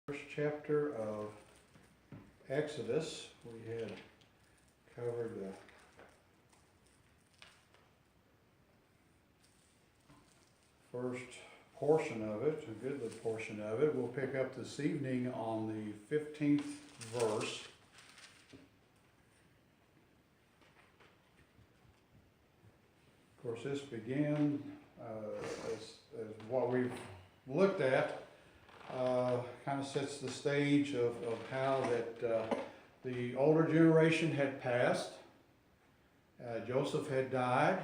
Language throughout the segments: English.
First chapter of Exodus. We had covered the first portion of it, a goodly portion of it. We'll pick up this evening on the 15th verse. Of course, this began as what we've looked at. Kind of sets the stage of how that the older generation had passed. Joseph had died.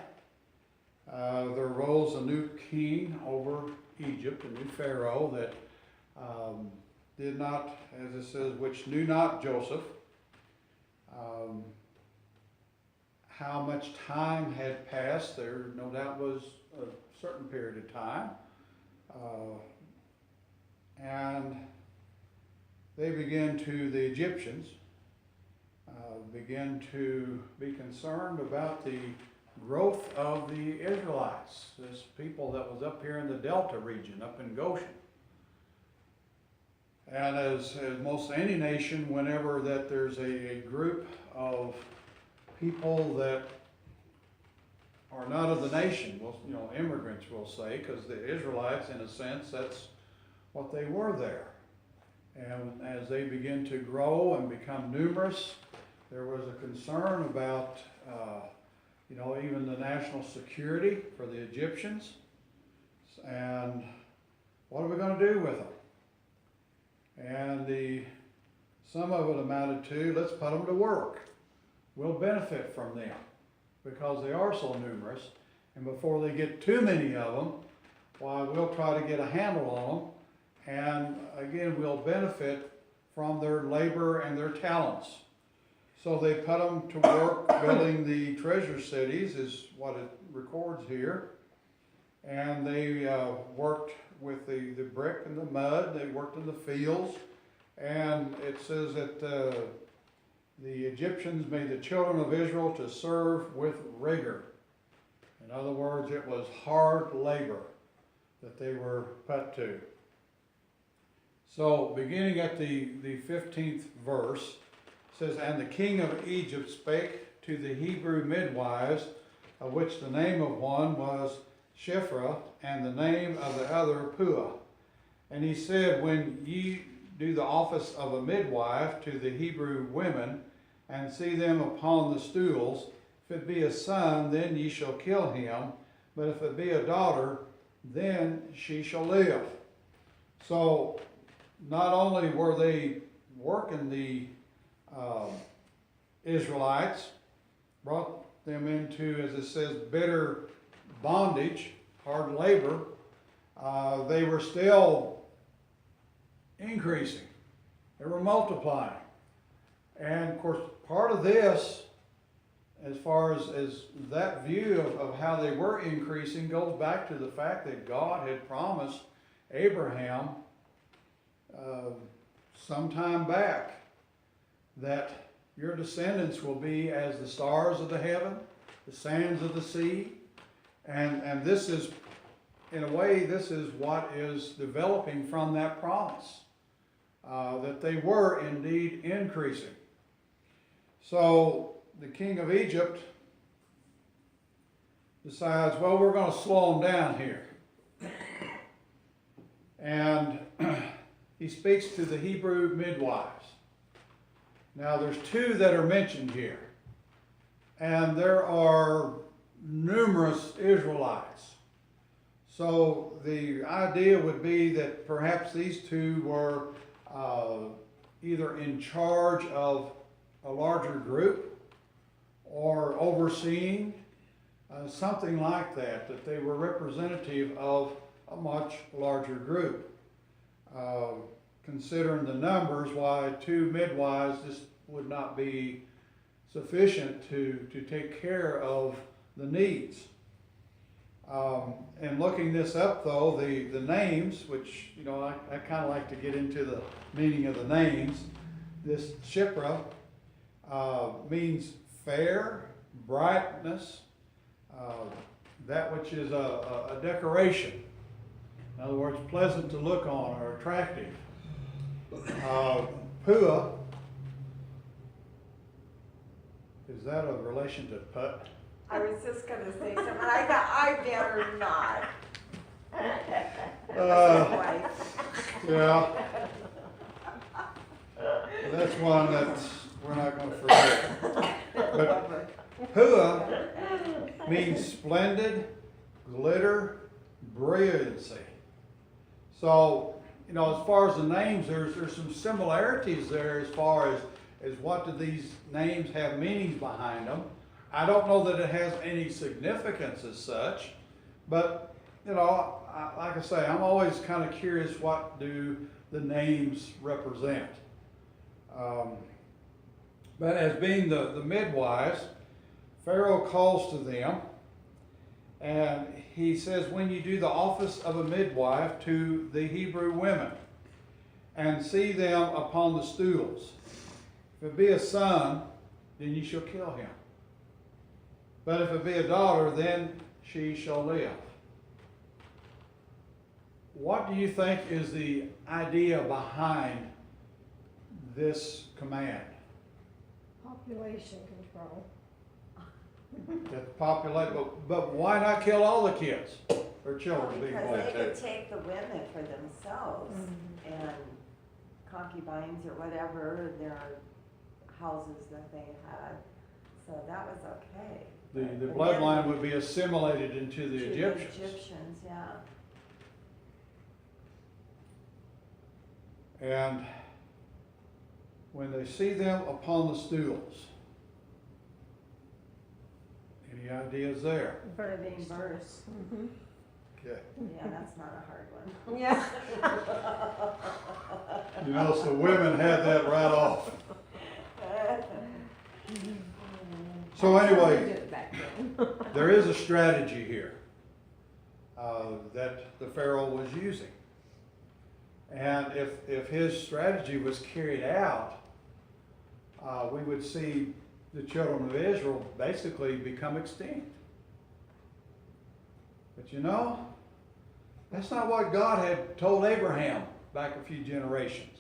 There arose a new king over Egypt, a new Pharaoh that did not, as it says, which knew not Joseph. How much time had passed, there no doubt was a certain period of time. And they began to, the Egyptians, began to be concerned about the growth of the Israelites, this people that was up here in the Delta region, up in Goshen. And as most any nation, whenever that there's a group of people that are not of the nation, well, immigrants we'll say, because the Israelites, in a sense, that's what they were there. And as they begin to grow and become numerous, there was a concern about, even the national security for the Egyptians. And what are we going to do with them? And some of it amounted to, let's put them to work. We'll benefit from them because they are so numerous. And before they get too many of them, why, we'll try to get a handle on them. And again, we'll benefit from their labor and their talents. So they put them to work building the treasure cities, is what it records here. And they worked with the brick and the mud. They worked in the fields. And it says that the Egyptians made the children of Israel to serve with rigor. In other words, it was hard labor that they were put to. So, beginning at the 15th verse, it says, "And the king of Egypt spake to the Hebrew midwives, of which the name of one was Shiphrah, and the name of the other Puah. And he said, When ye do the office of a midwife to the Hebrew women, and see them upon the stools, if it be a son, then ye shall kill him, but if it be a daughter, then she shall live." So, not only were they working the Israelites, brought them into, as it says, bitter bondage, hard labor, they were still increasing. They were multiplying. And of course, part of this, as far as that view of how they were increasing, goes back to the fact that God had promised Abraham some time back that your descendants will be as the stars of the heaven, the sands of the sea. And this is, in a way, this is what is developing from that promise, that they were indeed increasing. So the king of Egypt decides, well, we're going to slow them down here. And he speaks to the Hebrew midwives. Now there's two that are mentioned here. And there are numerous Israelites. So the idea would be that perhaps these two were either in charge of a larger group or overseeing something like that, that they were representative of a much larger group. Considering the numbers, why two midwives just would not be sufficient to take care of the needs. And looking this up though, the names, which, I kind of like to get into the meaning of the names. This Shiphrah means fair, brightness, that which is a decoration. In other words, pleasant to look on or attractive. Pua, is that a relation to Put? I was just gonna say something, I thought I better not. Yeah. That's one that we're not gonna forget. But Pua means splendid, glitter, brilliancy. So, you know, as far as the names, there's some similarities there as far as what do these names have meanings behind them. I don't know that it has any significance as such, but, you know, like I say, I'm always kind of curious, what do the names represent? But as being the midwives, Pharaoh calls to them, and he says, when you do the office of a midwife to the Hebrew women, and see them upon the stools, if it be a son, then you shall kill him. But if it be a daughter, then she shall live. What do you think is the idea behind this command? Population control. That populate, but why not kill all the kids or children? Because they could take the women for themselves, and concubines or whatever, their houses that they had, so that was okay. The bloodline would be assimilated into the To Egyptians. The Egyptians, yeah. And when they see them upon the stools, any ideas there? Birthing verse. Okay. Yeah, that's not a hard one. Yeah. You notice the women had that right off. So anyway, there is a strategy here that the Pharaoh was using. And if his strategy was carried out, we would see the children of Israel basically become extinct. But you know, that's not what God had told Abraham back a few generations.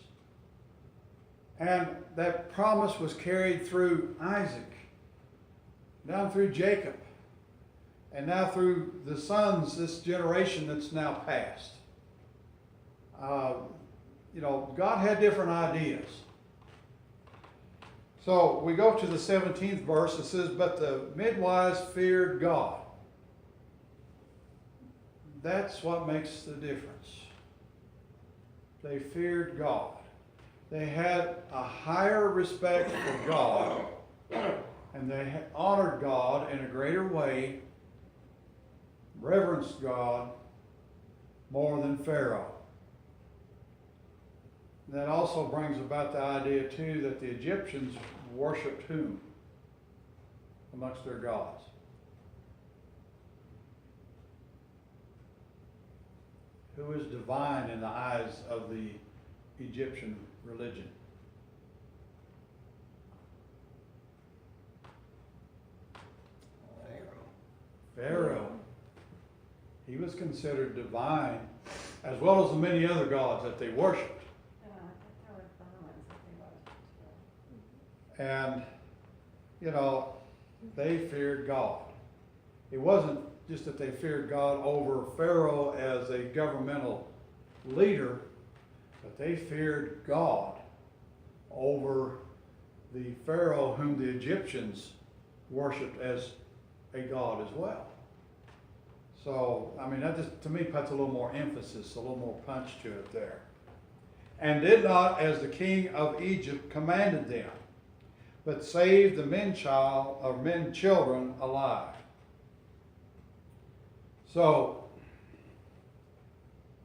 And that promise was carried through Isaac, down through Jacob, and now through the sons, this generation that's now passed. You know, God had different ideas. So we go to the 17th verse. It says, but the midwives feared God. That's what makes the difference. They feared God. They had a higher respect for God, and they honored God in a greater way, reverenced God more than Pharaoh. That also brings about the idea, too, that the Egyptians worshipped whom amongst their gods? Who is divine in the eyes of the Egyptian religion? Pharaoh. He was considered divine, as well as the many other gods that they worshipped. And, you know, they feared God. It wasn't just that they feared God over Pharaoh as a governmental leader, but they feared God over the Pharaoh whom the Egyptians worshipped as a god as well. So, I mean, that just, to me, puts a little more emphasis, a little more punch to it there. And did not as the king of Egypt commanded them, but saved the men children alive. So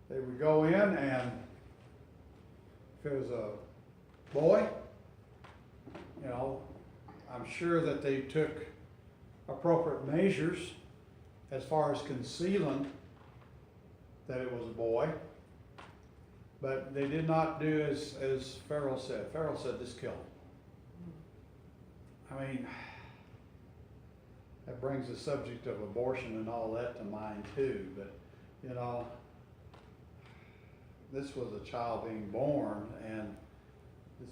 they would go in, and if it was a boy, you know, I'm sure that they took appropriate measures as far as concealing that it was a boy. But they did not do as Pharaoh said. Pharaoh said, just kill him. I mean, that brings the subject of abortion and all that to mind too. But, you know, this was a child being born, and this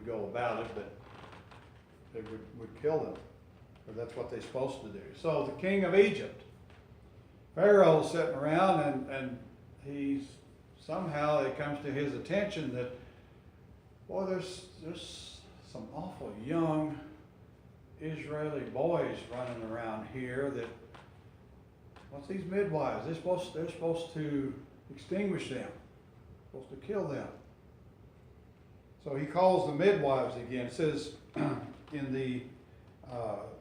would go about it, but they would kill them, or that's what they're supposed to do. So the king of Egypt, Pharaoh's sitting around, and he's somehow it comes to his attention that, boy, there's some awful young Israeli boys running around here that, what's these midwives? They're supposed to extinguish them, supposed to kill them. So he calls the midwives again. It says in the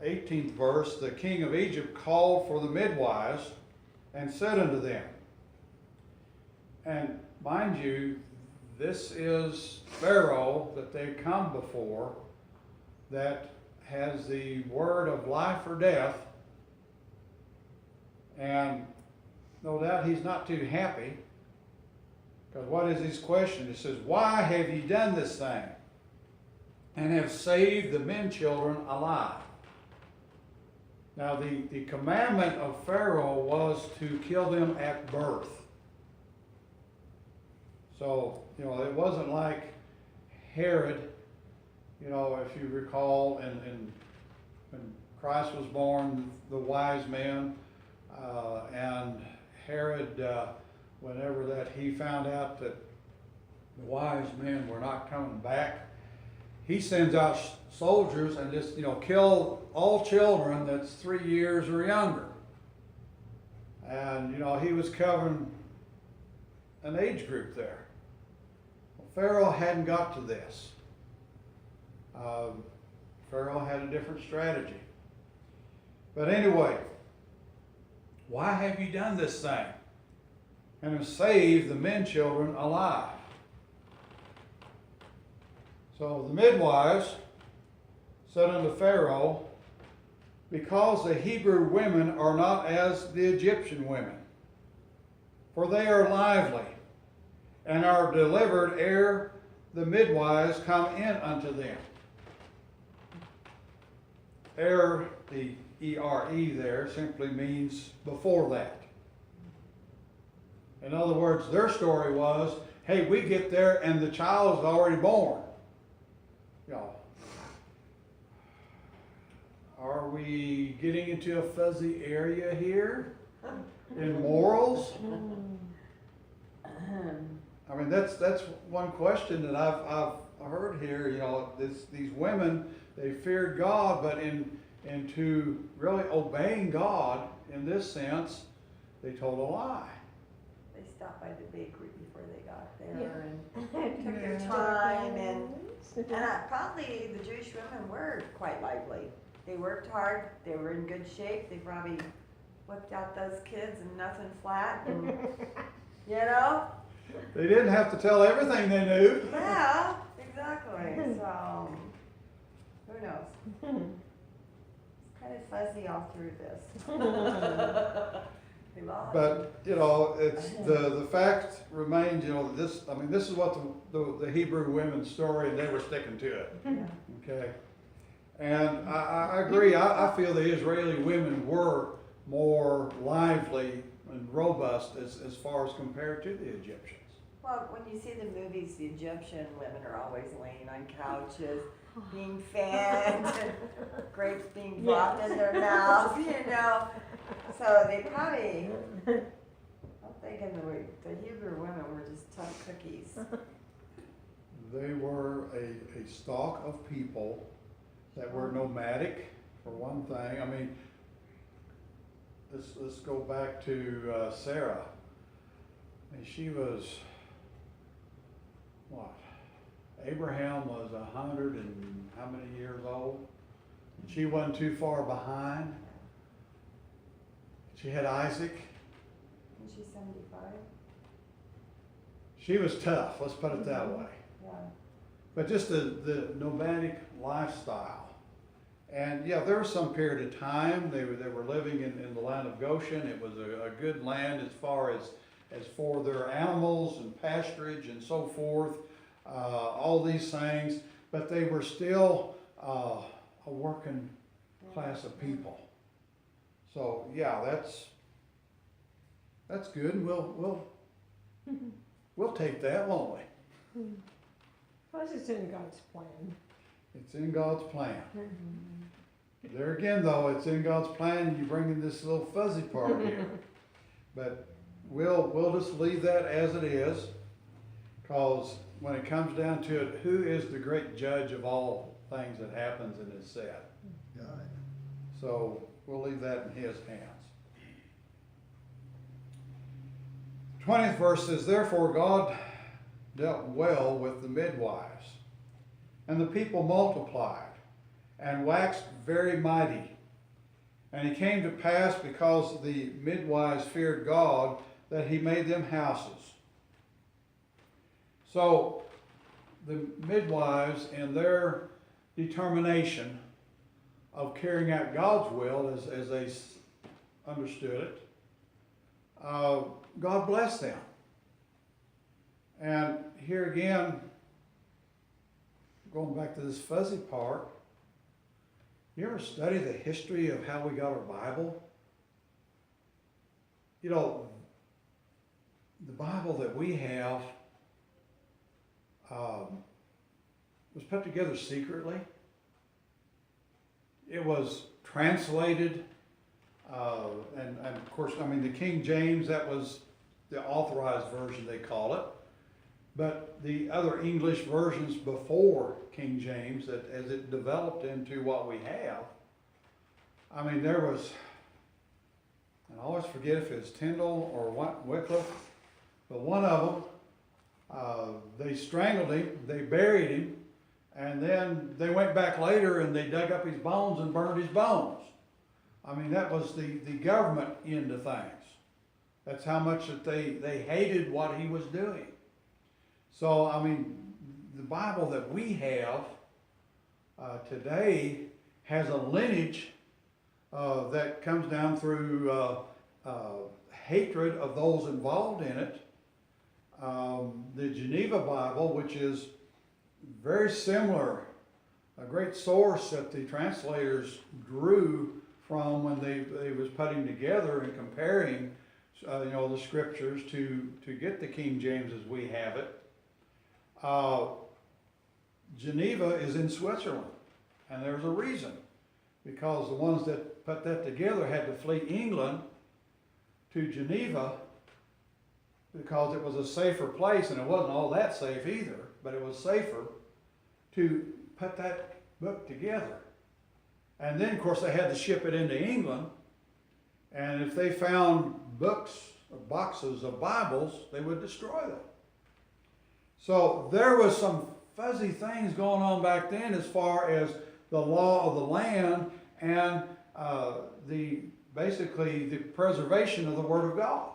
18th verse, the king of Egypt called for the midwives and said unto them, and mind you, this is Pharaoh that they come before that has the word of life or death, and no doubt he's not too happy, because what is his question? It says, why have ye done this thing, and have saved the men children alive? Now the commandment of Pharaoh was to kill them at birth. So, you know, it wasn't like Herod, you know, if you recall, when Christ was born, the wise men, and Herod, whenever that he found out that the wise men were not coming back, he sends out soldiers and just, you know, kill all children that's 3 years or younger. And, you know, he was covering an age group there. Well, Pharaoh hadn't got to this. Pharaoh had a different strategy. But anyway, why have you done this thing, and have saved the men children alive? So the midwives said unto Pharaoh, because the Hebrew women are not as the Egyptian women, for they are lively, and are delivered ere the midwives come in unto them. Ere, the E-R-E there, simply means before that. In other words, their story was, hey, we get there and the child is already born. You know, are we getting into a fuzzy area here in morals? I mean, that's one question that I've heard here. You know, these women, they feared God, but into really obeying God in this sense, they told a lie. They stopped by the bakery before they got there and took their time, and probably the Jewish women were quite lively. They worked hard, they were in good shape, they probably whipped out those kids and nothing flat, and, you know? They didn't have to tell everything they knew. Yeah, exactly, so, who knows? It's kind of fuzzy all through this. But, you know, it's the fact remains, you know, this is what the Hebrew women's story, and they were sticking to it. Yeah. Okay. And I agree. I feel the Israeli women were more lively and robust as far as compared to the Egyptians. Well, when you see the movies, the Egyptian women are always laying on couches, being fanned, and grapes being dropped in their mouth, you know. So they probably, I'm thinking the Hebrew women were just tough cookies. They were a stock of people that were nomadic, for one thing. I mean, let's go back to Sarah. I mean, she was, what? Abraham was 100 and how many years old? And she wasn't too far behind. She had Isaac. And she's 75. She was tough, let's put it that way. Yeah. But just the nomadic lifestyle. And yeah, there was some period of time they were living in the land of Goshen. It was a good land as far as for their animals and pasturage and so forth, all these things. But they were still a working class of people. So yeah, that's good. We'll take that, won't we? Plus it's in God's plan. It's in God's plan. There again, though, it's in God's plan, and you bring in this little fuzzy part here. But we'll just leave that as it is, because when it comes down to it, who is the great judge of all things that happens and is said? God. So we'll leave that in his hands. 20th verse says, therefore God dealt well with the midwives, and the people multiplied, and waxed very mighty. And it came to pass, because the midwives feared God, that he made them houses. So the midwives, in their determination of carrying out God's will as they understood it, God blessed them. And here again, going back to this fuzzy part, you ever study the history of how we got our Bible? You know, the Bible that we have was put together secretly. It was translated, and of course, I mean, the King James, that was the authorized version, they call it. But the other English versions before King James, that as it developed into what we have, I mean, there was, and I always forget if it was Tyndall or Wycliffe, but one of them, they strangled him, they buried him, and then they went back later and they dug up his bones and burned his bones. I mean, that was the government end of things. That's how much that they hated what he was doing. So, I mean, the Bible that we have today has a lineage that comes down through hatred of those involved in it. The Geneva Bible, which is very similar, a great source that the translators drew from when they was putting together and comparing, the scriptures to get the King James as we have it. Geneva is in Switzerland, and there's a reason, because the ones that put that together had to flee England to Geneva because it was a safer place, and it wasn't all that safe either, but it was safer to put that book together. And then, of course, they had to ship it into England, and if they found books or boxes of Bibles, they would destroy them. So there was some fuzzy things going on back then as far as the law of the land and basically the preservation of the Word of God.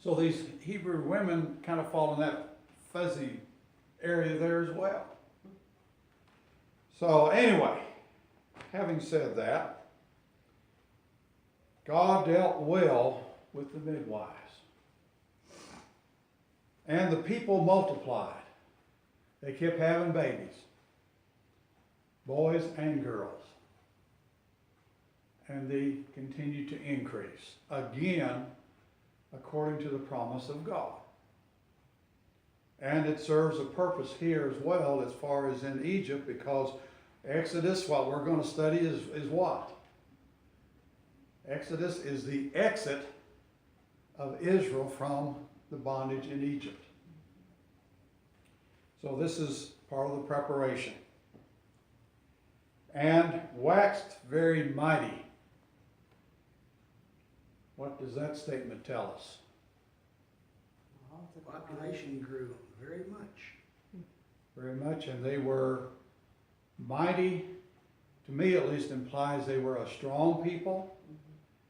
So these Hebrew women kind of fall in that fuzzy area there as well. So anyway, having said that, God dealt well with the midwives. And the people multiplied. They kept having babies, boys and girls. And they continued to increase, again, according to the promise of God. And it serves a purpose here as well, as far as in Egypt, because Exodus, what we're going to study, is what? Exodus is the exit of Israel from the bondage in Egypt. So this is part of the preparation. And waxed very mighty. What does that statement tell us? The population grew very much. Very much, and they were mighty. To me, at least, implies they were a strong people,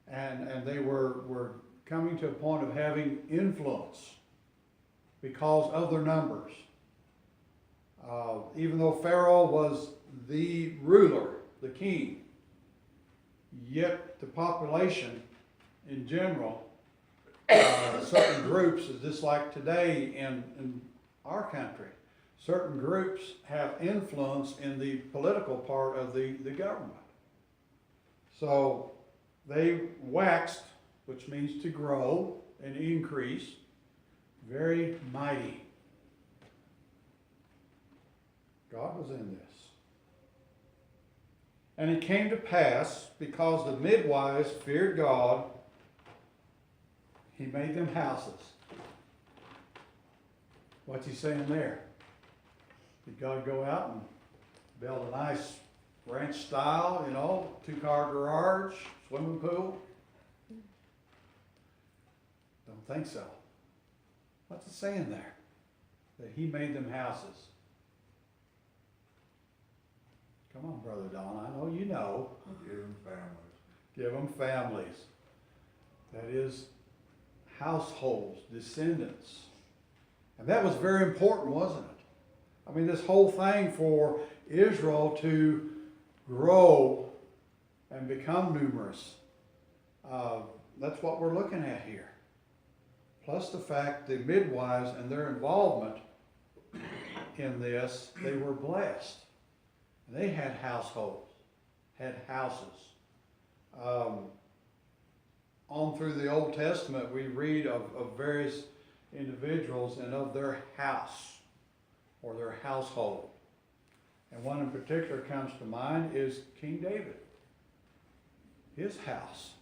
and they were coming to a point of having influence because of their numbers. Even though Pharaoh was the ruler, the king, yet the population in general, certain groups, just like today in our country, certain groups have influence in the political part of the government. So they waxed, which means to grow and increase, very mighty. was in this. And it came to pass, because the midwives feared God, he made them houses. What's he saying there? Did God go out and build a nice ranch style, 2-car garage, swimming pool? Don't think so. What's it saying there? That he made them houses. Come on, Brother Don, I know you know. Give them families. Give them families. That is, households, descendants. And that was very important, wasn't it? I mean, this whole thing for Israel to grow and become numerous. That's what we're looking at here. Plus the fact the midwives and their involvement in this, they were blessed. They had households, had houses. On through the Old Testament, we read of various individuals and of their house or their household. And one in particular comes to mind is King David. His house,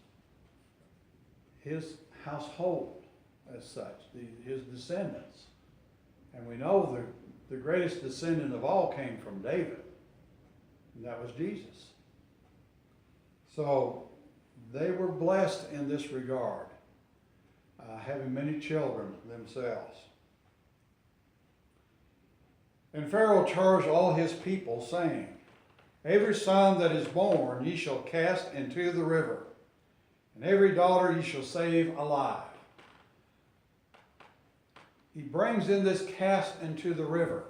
his household as such, his descendants. And we know the greatest descendant of all came from David. And that was Jesus. So they were blessed in this regard, having many children themselves. And Pharaoh charged all his people, saying, every son that is born ye shall cast into the river, and every daughter ye shall save alive. He brings in this cast into the river,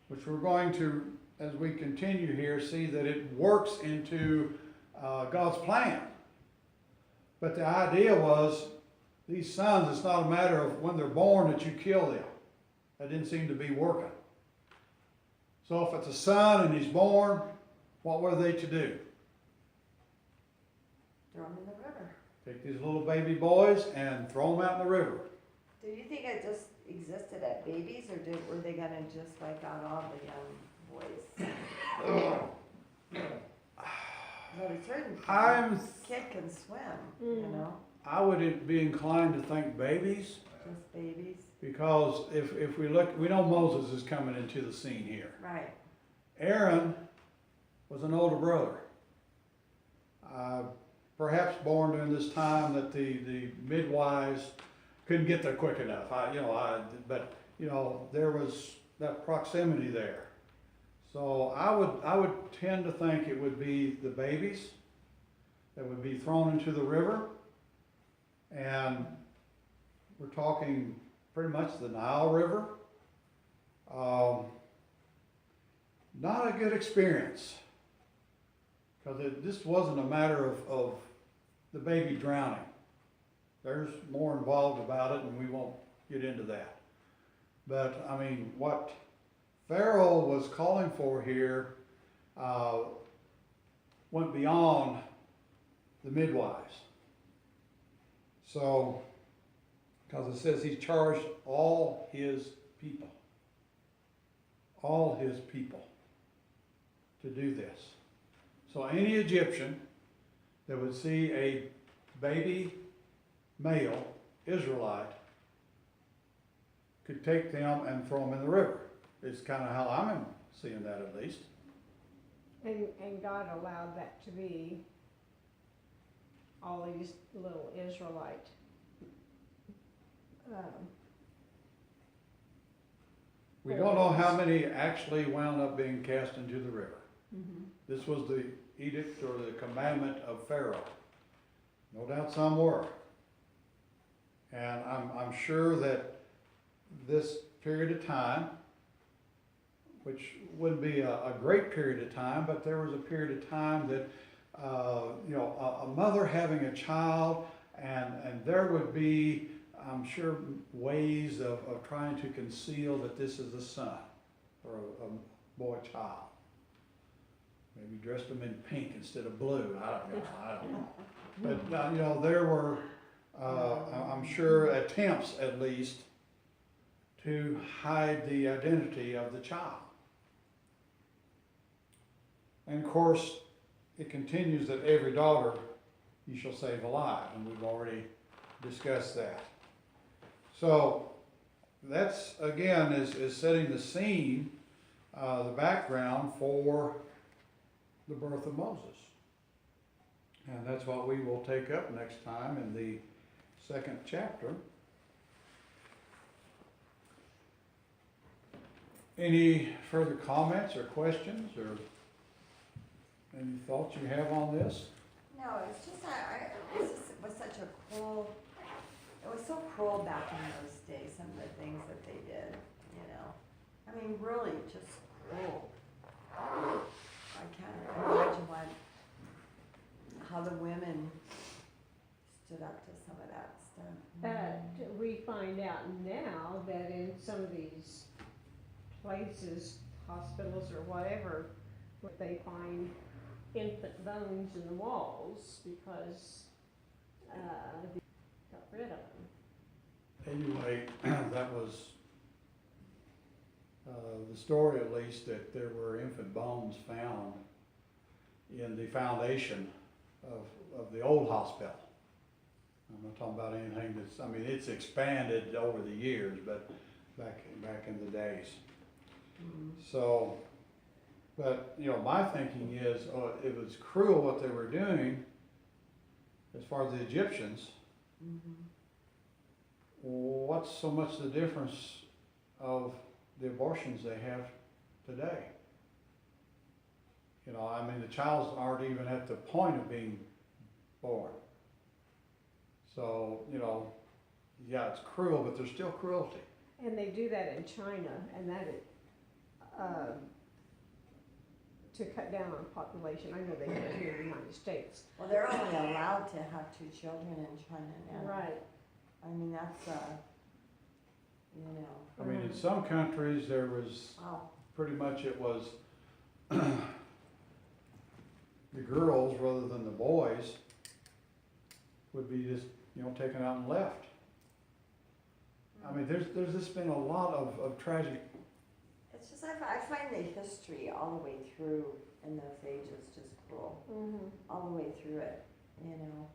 which we're going to, as we continue here, see that it works into God's plan. But the idea was, these sons, it's not a matter of when they're born that you kill them. That didn't seem to be working. So if it's a son and he's born, what were they to do? Throw them in the river. Take these little baby boys and throw them out in the river. Do you think it just existed at babies, or were they gonna just like out all the young boys? But a certain kid can swim, I would be inclined to think babies, just babies. because if we look, we know Moses is coming into the scene here. Right. Aaron was an older brother, perhaps born during this time that the midwives couldn't get there quick enough. But there was that proximity there. So I would tend to think it would be the babies that would be thrown into the river, and we're talking pretty much the Nile River. Not a good experience, because this wasn't a matter of the baby drowning. There's more involved about it, and we won't get into that. But I mean, what Pharaoh was calling for here went beyond the midwives. So, because it says he charged all his people to do this. So any Egyptian that would see a baby male Israelite could take them and throw them in the river. It's kind of how I'm seeing that, at least. And God allowed that to be all these little Israelite. We don't know how many actually wound up being cast into the river. This was the edict or the commandment of Pharaoh. No doubt some were. And I'm sure that this period of time, which wouldn't be a great period of time, but there was a period of time that, a mother having a child, and there would be, I'm sure, ways of trying to conceal that this is a son or a boy child. Maybe dressed them in pink instead of blue. I don't know. But there were, I'm sure, attempts at least to hide the identity of the child. And of course, it continues that every daughter you shall save alive, and we've already discussed that. So that's, again, is setting the scene, the background for the birth of Moses. And that's what we will take up next time in the 2nd chapter. Any further comments or questions or any thoughts you have on this? No, it's just, it was such a cruel, it was so cruel back in those days, some of the things that they did, you know. I mean, really, just cruel. I can't imagine how the women stood up to some of that stuff. But we find out now that in some of these places, hospitals or whatever, where they find infant bones in the walls because they got rid of them. Anyway, that was the story, at least, that there were infant bones found in the foundation of the old hospital. I'm not talking about anything that's, I mean, it's expanded over the years, but back in the days. Mhm. So, but, you know, my thinking is, it was cruel what they were doing as far as the Egyptians. Mhm. What's so much the difference of the abortions they have today? You know, I mean, the childs aren't even at the point of being born. So, you know, yeah, it's cruel, but there's still cruelty. And they do that in China, and that is, to cut down on population. I know they do it here in the United States. Well, they're only allowed to have 2 children in China now. Right. I mean, that's, you know, I mean, in some countries, there was, wow. pretty much it was the girls rather than the boys would be just, you know, taken out and left. I mean, there's just been a lot of tragic. It's just, I find the history all the way through in those ages just cruel. Mm-hmm. All the way through it, you know.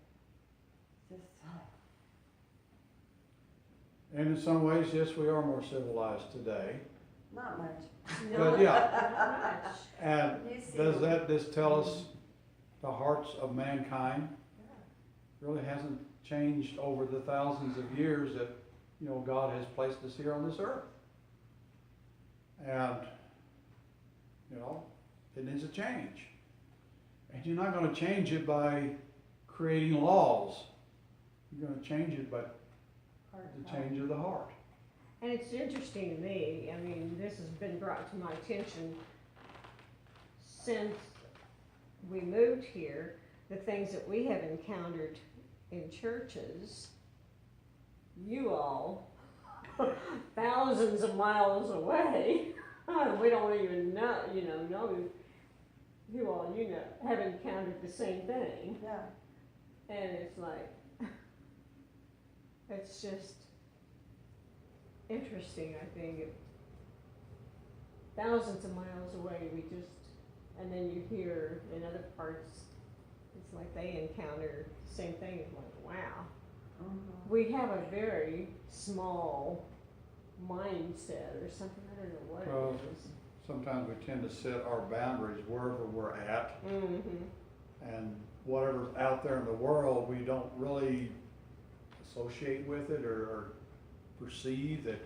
Just, And in some ways, yes, we are more civilized today. not much. But yeah, Not much. and You see does them. that just tell us the hearts of mankind Yeah. really hasn't changed over the thousands of years that, you know, God has placed us here on this earth? And, you know, it needs a change. And you're not going to change it by creating laws. You're going to change it by the change of the heart. And it's interesting to me, I mean, this has been brought to my attention since we moved here, the things that we have encountered in churches, you all, thousands of miles away, we don't even know, know you all, have encountered the same thing. Yeah. And it's like, it's just interesting, I think. Thousands of miles away, and then you hear in other parts, it's like they encounter the same thing. It's like, wow. Mhm. We have a very small mindset or something, I don't know what Well, it is. Sometimes we tend to set our boundaries wherever we're at, Mm-hmm. and whatever's out there in the world, we don't really associate with it or perceive that,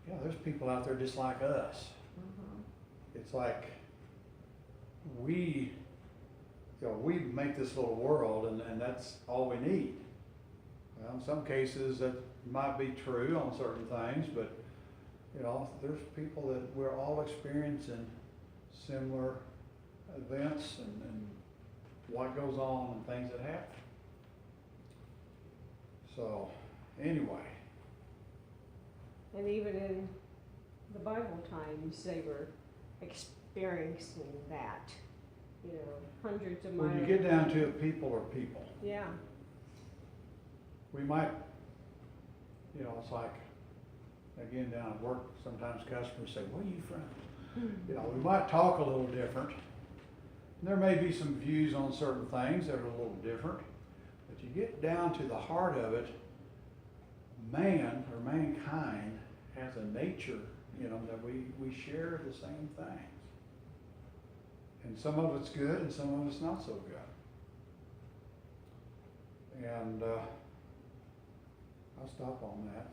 yeah, there's people out there just like us. Mhm. It's like we make this little world, and that's all we need. Well, in some cases that might be true on certain things, but you know, there's people that we're all experiencing similar events and what goes on and things that happen. So, anyway. And even in the Bible times, they were experiencing that, hundreds of miles. When you get down to it, people are people. Yeah. We might, it's like, again, down at work, sometimes customers say, where are you from? We might talk a little different, There may be some views on certain things that are a little different, but you get down to the heart of it, man or mankind has a nature, that we share the same things. And some of it's good and some of it's not so good. And I'll stop on that.